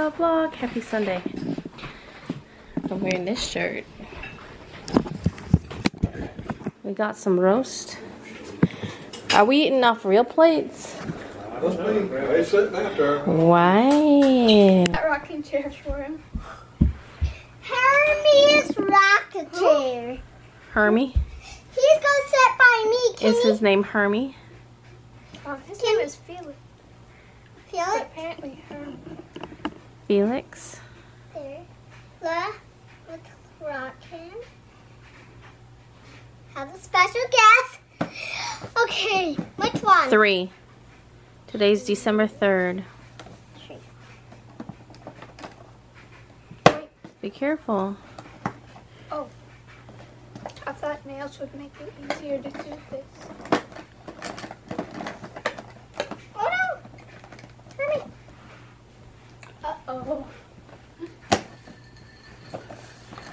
the vlog. Happy Sunday. I'm wearing this shirt. We got some roast. Are we eating off real plates? I sitting after. Why? That rocking chair for him. Hermes rocking chair. Hermie? He's gonna sit by me. Is his name Hermie? Oh, his name is Felix. Felix? But apparently Hermie. Felix? There. Look. Let's rock him. Have a special guest. Okay, which one? 3. Today's December 3rd. 3. Wait. Be careful. Oh. I thought nails would make it easier to do this. Oh no! Hermie. Uh-oh.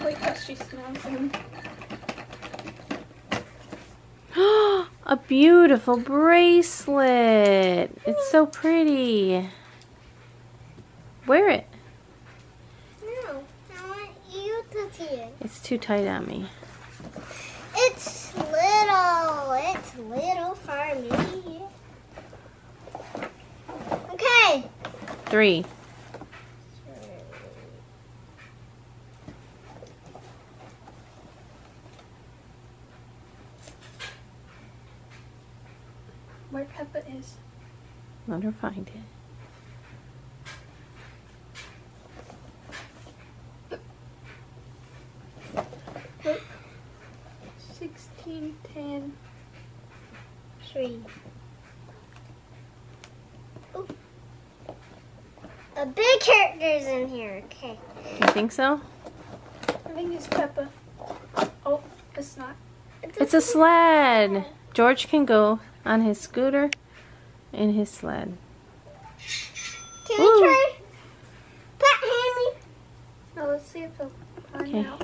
Wait till she smells him. A beautiful bracelet. It's so pretty. Wear it. No, I want you to see it. It's too tight on me. It's little. It's little for me. Okay. 3. Where Peppa is. Let her find it. Look. 16, 10. 3. Ooh. A big character's in here. Okay. You think so? I think it's Peppa. Oh, it's not. It's a sled. George can go on his scooter in his sled. Can Woo. we try? Pet Hammy. No, let's see if he'll find Okay. out.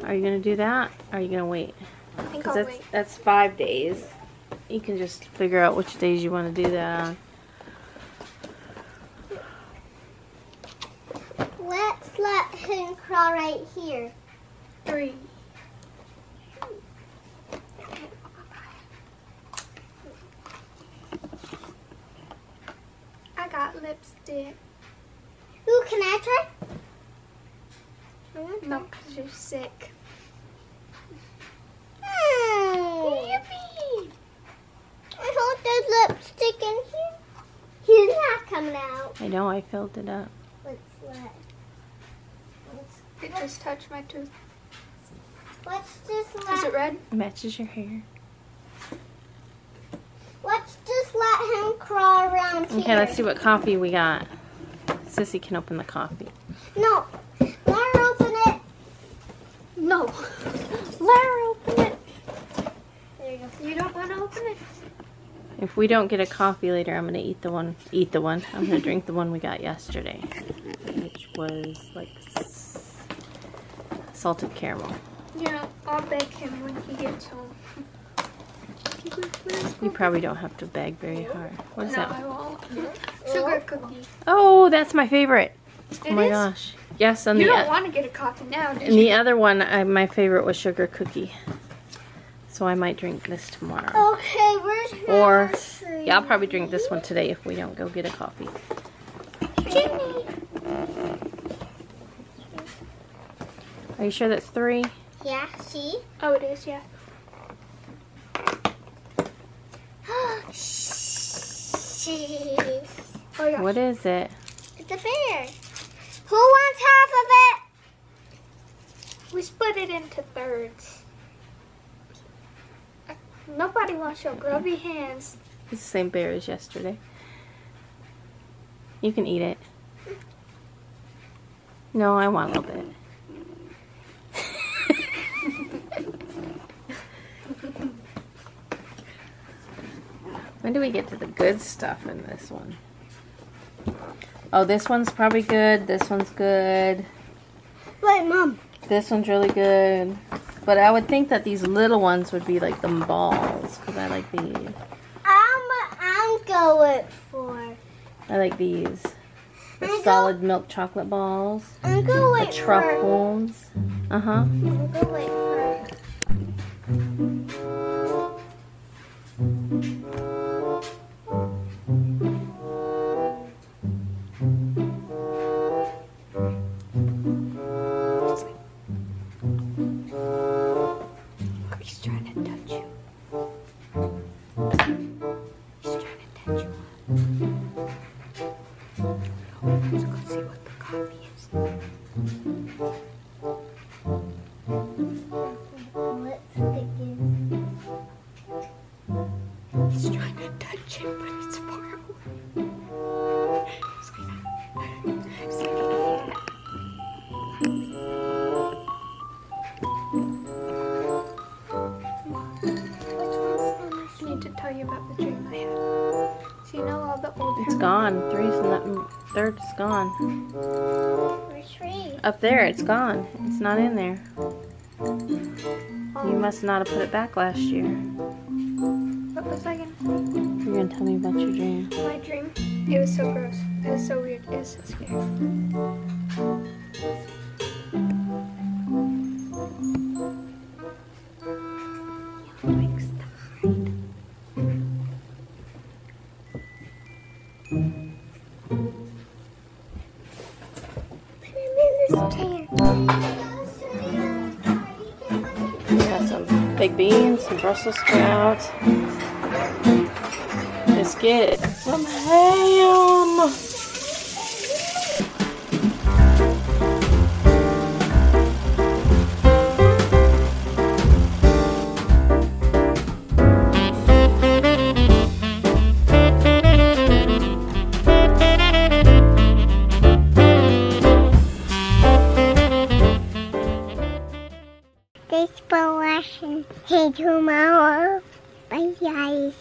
Are you going to do that? Or are you going to wait? I think Because I'll wait. that's 5 days. You can just figure out which days you want to do that on. Let's let him crawl right here. 3. I got lipstick. Ooh, can I try? I want to No, because you're sick. Yippee! I hope there's lipstick in here. He's not coming out. I know, I filled it up. It just touched my tooth. Let's just Is it let red? Matches your hair. him crawl around here. Okay, let's see what coffee we got. Sissy can open the coffee. No, let her open it. No. Let her open it. There you go. You don't want to open it? If we don't get a coffee later, I'm gonna eat the one. I'm gonna drink the one we got yesterday, which was like salted caramel. Yeah, I'll beg him when he gets home. You probably don't have to beg very hard. What is No, that? I won't. Sugar cookie. Oh, that's my favorite. Oh It my is? gosh. Yes, on You the don't want to get a coffee now, do and the other one, my favorite was sugar cookie. So I might drink this tomorrow. Okay, where's Or Hershey? yeah, I'll probably drink this one today if we don't go get a coffee. Jimmy. Are you sure that's 3? Yeah, see? Oh, it is, yeah. Jeez. Oh, yeah. What is it? It's a fair. Who wants half of it? We split it into thirds. Nobody wants your grubby hands. It's the same bear as yesterday. You can eat it. No, I want a little bit. When do we get to the good stuff in this one? Oh, this one's probably good. This one's good. Wait, Mom. This one's really good. But I would think that these little ones would be like the balls, because I like these. I'm going for. I like these. The solid milk chocolate balls. I'm gonna wait The for truffles. Uh-huh. I'm gonna wait for He's trying to touch you. He's trying to touch you. Let's go see what the coffee is. lipstick is. He's trying to touch him, but it's far away. I need to tell you about the dream I had. So you know all the old It's gone. Third's gone. Where's three? Up there, it's gone. It's not in there. Oh, You must not have put it back last year. what was I gonna say? You're gonna tell me about your dream. My dream. It was so gross. It was so weird. It was so scary. Thanks. Put him in this chair. We got some big beans, some Brussels sprouts. Let's get some ham. Thanks for watching. Hey, tomorrow. Bye, guys.